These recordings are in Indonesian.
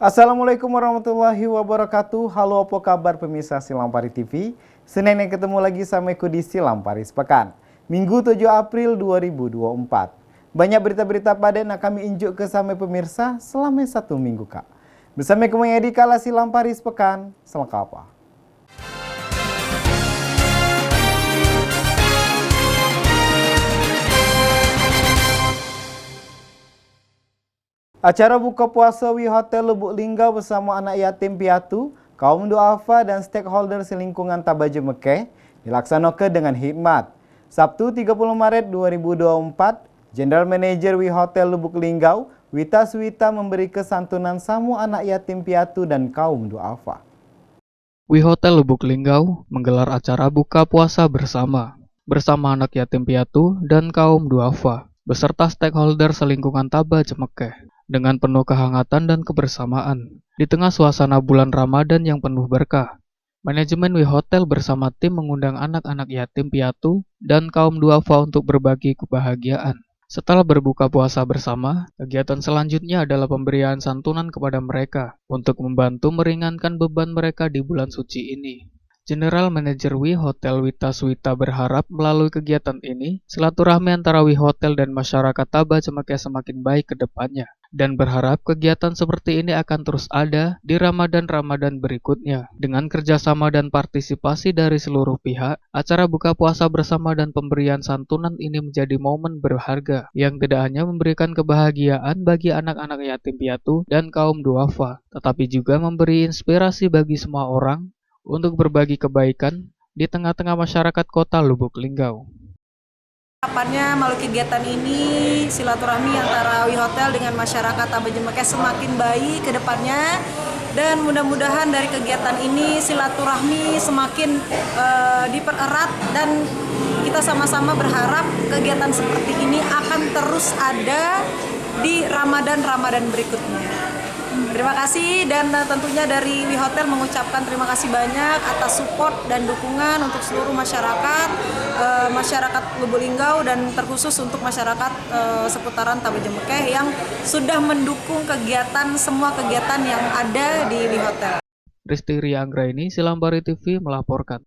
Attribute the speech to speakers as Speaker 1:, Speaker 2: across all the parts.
Speaker 1: Assalamualaikum warahmatullahi wabarakatuh. Halo, apa kabar pemirsa Silampari TV? Senin yang ketemu lagi sama aku di Silampari Sepekan. Minggu 7 April 2024. Banyak berita-berita pada yang kami injuk ke sama pemirsa selama satu minggu, Kak. Bersama aku mengedi kala Silampari Sepekan. Selengkapnya. Acara buka puasa di Hotel Lubuk Linggau bersama anak yatim piatu, kaum duafa dan stakeholder selingkungan Tabaja Mekeh dilaksanakan dengan hikmat. Sabtu 30 Maret 2024, General Manager di Hotel Lubuk Linggau, Wita Suwita memberi kesantunan samu anak yatim piatu dan kaum duafa.
Speaker 2: Wi Hotel Lubuk Linggau menggelar acara buka puasa bersama anak yatim piatu dan kaum duafa beserta stakeholder selingkungan Tabaja Mekeh dengan penuh kehangatan dan kebersamaan di tengah suasana bulan Ramadan yang penuh berkah. Manajemen Wi Hotel bersama tim mengundang anak-anak yatim piatu dan kaum duafa untuk berbagi kebahagiaan. Setelah berbuka puasa bersama, kegiatan selanjutnya adalah pemberian santunan kepada mereka untuk membantu meringankan beban mereka di bulan suci ini. General Manager Wi Hotel Wita Suwita berharap melalui kegiatan ini, silaturahmi antara Wi Hotel dan masyarakat Tabaja Mekeh semakin baik ke depannya, dan berharap kegiatan seperti ini akan terus ada di Ramadan-Ramadan berikutnya. Dengan kerjasama dan partisipasi dari seluruh pihak, acara buka puasa bersama dan pemberian santunan ini menjadi momen berharga yang tidak hanya memberikan kebahagiaan bagi anak-anak yatim piatu dan kaum duafa, tetapi juga memberi inspirasi bagi semua orang untuk berbagi kebaikan di tengah-tengah masyarakat kota Lubuk Linggau.
Speaker 3: Harapannya melalui kegiatan ini silaturahmi antara Wi Hotel dengan masyarakat Tabaja Mekeh semakin baik ke depannya, dan mudah-mudahan dari kegiatan ini silaturahmi semakin dipererat, dan kita sama-sama berharap kegiatan seperti ini akan terus ada di Ramadan berikutnya. Terima kasih, dan tentunya dari Wi Hotel mengucapkan terima kasih banyak atas support dan dukungan untuk seluruh masyarakat Lubuk Linggau, dan terkhusus untuk masyarakat seputaran Tabaja Mekeh yang sudah mendukung semua kegiatan yang ada di Wi Hotel.
Speaker 2: Risti Rianggraini, Silampari TV melaporkan.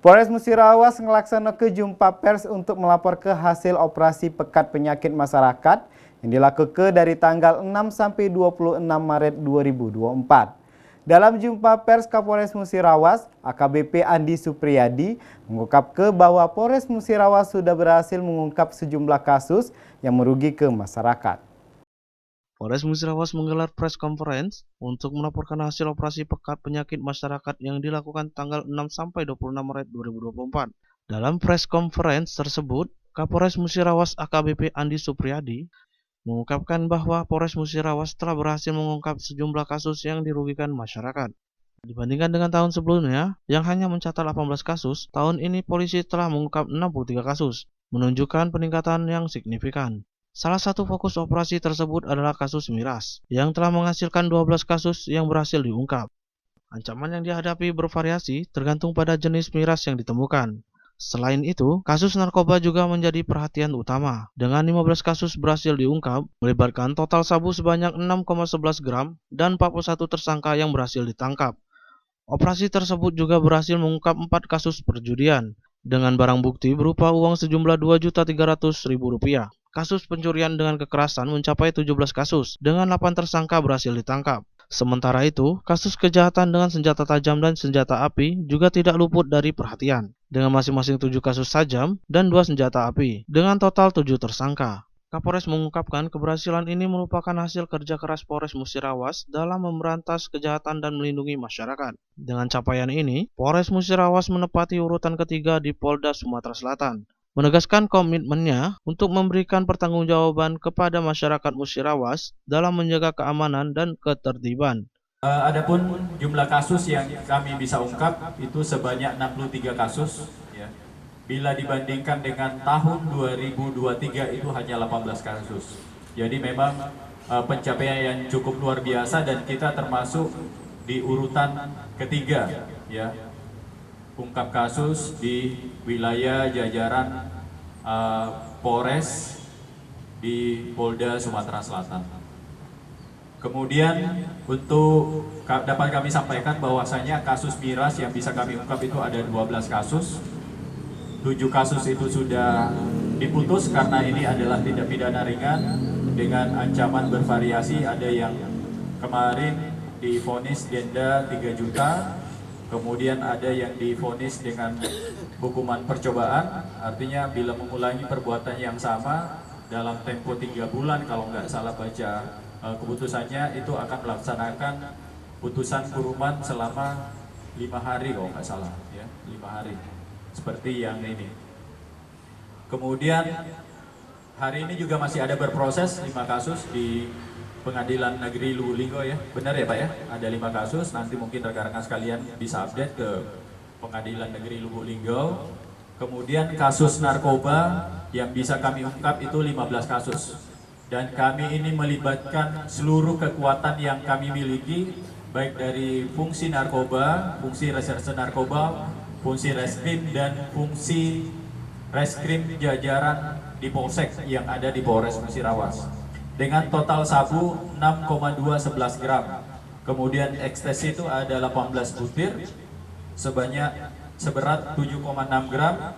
Speaker 1: Polres Musirawas melaksanakan jumpa pers untuk melapor ke hasil operasi pekat penyakit masyarakat yang dilakukan dari tanggal 6 sampai 26 Maret 2024. Dalam jumpa pers Kapolres Musirawas, AKBP Andi Supriyadi mengungkapkan bahwa Polres Musirawas sudah berhasil mengungkap sejumlah kasus yang merugikan masyarakat.
Speaker 4: Polres Musirawas menggelar press conference untuk melaporkan hasil operasi pekat penyakit masyarakat yang dilakukan tanggal 6 sampai 26 Maret 2024. Dalam press conference tersebut, Kapolres Musirawas AKBP Andi Supriyadi mengungkapkan bahwa Polres Musirawas telah berhasil mengungkap sejumlah kasus yang dirugikan masyarakat. Dibandingkan dengan tahun sebelumnya yang hanya mencatat 18 kasus, tahun ini polisi telah mengungkap 63 kasus, menunjukkan peningkatan yang signifikan. Salah satu fokus operasi tersebut adalah kasus miras, yang telah menghasilkan 12 kasus yang berhasil diungkap. Ancaman yang dihadapi bervariasi tergantung pada jenis miras yang ditemukan. Selain itu, kasus narkoba juga menjadi perhatian utama. Dengan 15 kasus berhasil diungkap, melibatkan total sabu sebanyak 6,11 gram dan 41 tersangka yang berhasil ditangkap. Operasi tersebut juga berhasil mengungkap 4 kasus perjudian, dengan barang bukti berupa uang sejumlah Rp2.300.000. Kasus pencurian dengan kekerasan mencapai 17 kasus, dengan 8 tersangka berhasil ditangkap. Sementara itu, kasus kejahatan dengan senjata tajam dan senjata api juga tidak luput dari perhatian, dengan masing-masing 7 kasus tajam dan 2 senjata api, dengan total 7 tersangka. Kapolres mengungkapkan keberhasilan ini merupakan hasil kerja keras Polres Musirawas dalam memberantas kejahatan dan melindungi masyarakat. Dengan capaian ini, Polres Musirawas menepati urutan ketiga di Polda Sumatera Selatan, menegaskan komitmennya untuk memberikan pertanggungjawaban kepada masyarakat Musirawas dalam menjaga keamanan dan ketertiban.
Speaker 5: Adapun jumlah kasus yang kami bisa ungkap itu sebanyak 63 kasus, ya. Bila dibandingkan dengan tahun 2023 itu hanya 18 kasus. Jadi memang pencapaian yang cukup luar biasa, dan kita termasuk di urutan ketiga, ya, ungkap kasus di wilayah jajaran Polres di Polda Sumatera Selatan. Kemudian untuk dapat kami sampaikan bahwasanya kasus miras yang bisa kami ungkap itu ada 12 kasus. 7 kasus itu sudah diputus karena ini adalah tindak pidana ringan dengan ancaman bervariasi. Ada yang kemarin divonis denda 3 juta, kemudian ada yang divonis dengan hukuman percobaan, artinya bila mengulangi perbuatan yang sama dalam tempo 3 bulan kalau nggak salah baca keputusannya itu akan melaksanakan putusan kurungan selama 5 hari kalau nggak salah ya, 5 hari seperti yang ini. Kemudian hari ini juga masih ada berproses 5 kasus di Pengadilan Negeri Lubuk Linggau ya, benar ya Pak ya, ada 5 kasus. Nanti mungkin rekan-rekan sekalian bisa update ke Pengadilan Negeri Lubuk Linggau. Kemudian kasus narkoba yang bisa kami ungkap itu 15 kasus. Dan kami ini melibatkan seluruh kekuatan yang kami miliki, baik dari fungsi narkoba, fungsi reserse narkoba, fungsi reskrim, dan fungsi reskrim jajaran di Polsek yang ada di Polres Musirawas. Dengan total sabu 6,211 gram. Kemudian ekstasi itu ada 18 butir, seberat 7,6 gram.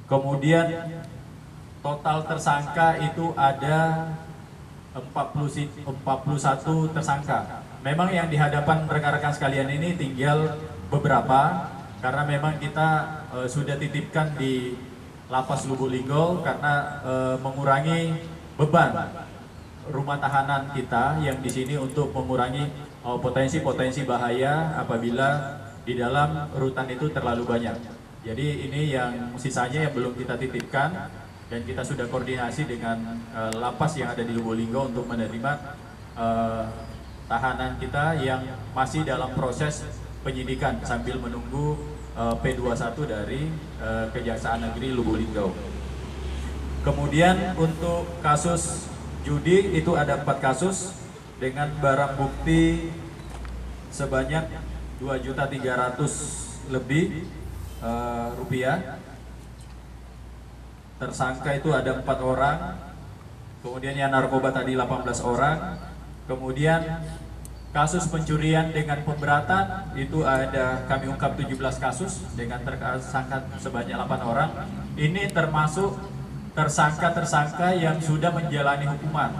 Speaker 5: Kemudian total tersangka itu ada 41 tersangka. Memang yang di hadapan rekan-rekan sekalian ini tinggal beberapa, karena memang kita sudah titipkan di Lapas Lubuk Linggau karena mengurangi beban rumah tahanan kita yang di sini untuk mengurangi potensi-potensi bahaya apabila di dalam rutan itu terlalu banyak. Jadi ini yang sisanya yang belum kita titipkan, dan kita sudah koordinasi dengan lapas yang ada di Lubuk Linggau untuk menerima tahanan kita yang masih dalam proses penyidikan sambil menunggu P21 dari Kejaksaan Negeri Lubuk Linggau. Kemudian untuk kasus judi itu ada 4 kasus dengan barang bukti sebanyak 2.300.000 lebih rupiah. Tersangka itu ada 4 orang, kemudian yang narkoba tadi 18 orang, kemudian kasus pencurian dengan pemberatan itu ada kami ungkap 17 kasus dengan tersangka sebanyak 8 orang. Ini termasuk tersangka-tersangka yang sudah menjalani hukuman,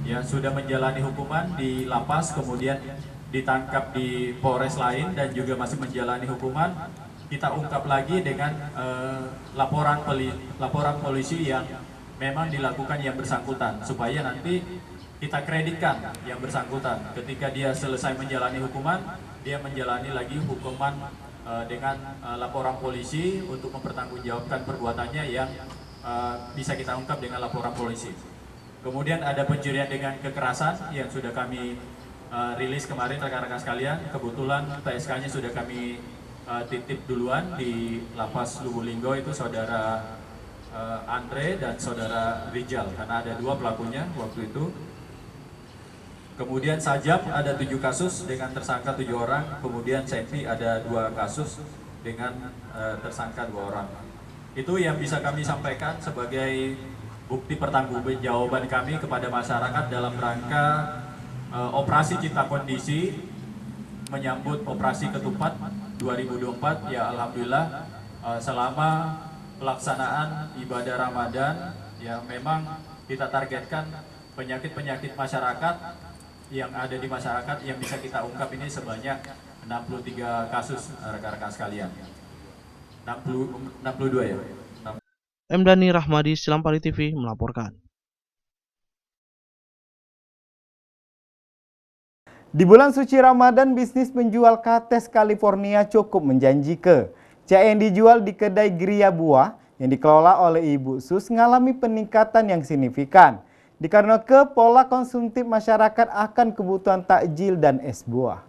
Speaker 5: ya sudah menjalani hukuman di lapas, kemudian ditangkap di Polres lain dan juga masih menjalani hukuman. Kita ungkap lagi dengan laporan polisi yang memang dilakukan yang bersangkutan, supaya nanti kita kreditkan yang bersangkutan. Ketika dia selesai menjalani hukuman, dia menjalani lagi hukuman dengan laporan polisi untuk mempertanggungjawabkan perbuatannya yang bisa kita ungkap dengan laporan polisi. Kemudian ada pencurian dengan kekerasan yang sudah kami rilis kemarin rekan-rekan sekalian. Kebetulan PSK-nya sudah kami titip duluan di Lapas Lubuk Linggau, itu saudara Andre dan saudara Rijal, karena ada 2 pelakunya waktu itu. Kemudian Sajab ada 7 kasus dengan tersangka 7 orang, kemudian Sepi ada 2 kasus dengan tersangka 2 orang. Itu yang bisa kami sampaikan sebagai bukti pertanggungjawaban kami kepada masyarakat dalam rangka operasi Cipta Kondisi menyambut operasi Ketupat 2024. Ya alhamdulillah selama pelaksanaan ibadah Ramadan ya memang kita targetkan penyakit-penyakit masyarakat yang ada di masyarakat yang bisa kita ungkap ini sebanyak 63 kasus rekan-rekan sekalian. 62 ya.
Speaker 4: Mdani Rahmadi, Silampari TV melaporkan.
Speaker 1: Di bulan suci Ramadan, bisnis menjual kates California cukup menjanjikan. Cak yang dijual di kedai Geria Buah yang dikelola oleh Ibu Sus mengalami peningkatan yang signifikan. Dikarenakan pola konsumtif masyarakat akan kebutuhan takjil dan es buah.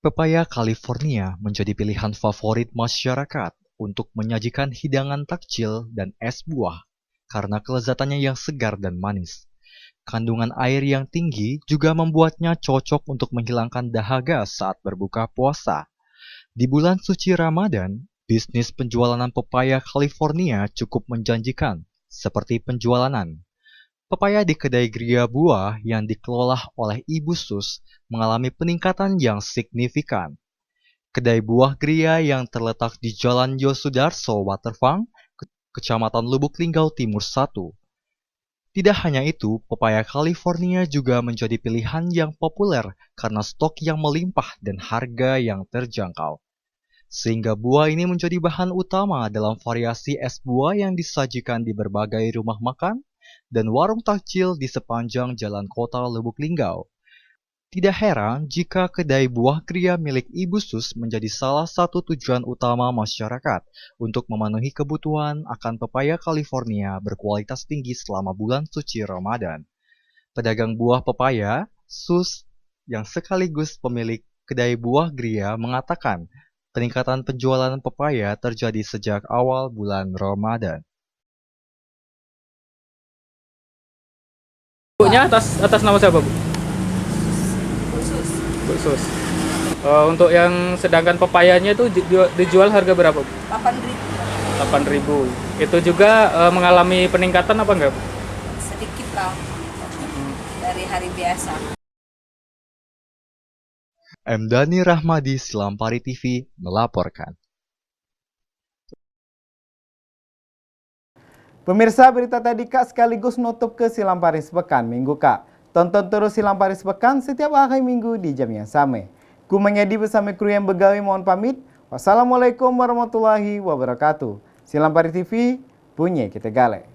Speaker 6: Pepaya California menjadi pilihan favorit masyarakat untuk menyajikan hidangan takjil dan es buah karena kelezatannya yang segar dan manis. Kandungan air yang tinggi juga membuatnya cocok untuk menghilangkan dahaga saat berbuka puasa. Di bulan suci Ramadan, bisnis penjualan pepaya California cukup menjanjikan, seperti penjualanan Pepaya di kedai Gria Buah yang dikelola oleh Ibu Sus mengalami peningkatan yang signifikan. Kedai buah Gria yang terletak di Jalan Yosudarso Waterfront, Kecamatan Lubuk Linggau Timur 1. Tidak hanya itu, pepaya California juga menjadi pilihan yang populer karena stok yang melimpah dan harga yang terjangkau. Sehingga buah ini menjadi bahan utama dalam variasi es buah yang disajikan di berbagai rumah makan dan warung takjil di sepanjang jalan kota Lubuk Linggau. Tidak heran jika kedai buah Gria milik Ibu Sus menjadi salah satu tujuan utama masyarakat untuk memenuhi kebutuhan akan pepaya California berkualitas tinggi selama bulan suci Ramadan. Pedagang buah pepaya, Sus, yang sekaligus pemilik kedai buah Gria mengatakan peningkatan penjualan pepaya terjadi sejak awal bulan Ramadan.
Speaker 2: Bu-nya atas nama siapa, Bu? Bu Sus. Untuk yang sedangkan pepayanya itu dijual harga berapa, Bu? 8.000. Itu juga mengalami peningkatan apa enggak, Bu?
Speaker 3: Sedikit lah dari hari biasa.
Speaker 6: Mdani Rahmadi, Silampari TV, melaporkan.
Speaker 1: Pemirsa, berita tadi Kak sekaligus nutup ke Silampari Sepekan Minggu Kak. Tonton terus Silampari Sepekan setiap hari Minggu di jam yang sama. Ku Menyedi bersama kru yang begawi mohon pamit. Wassalamualaikum warahmatullahi wabarakatuh. Silampari TV, punya kita gale.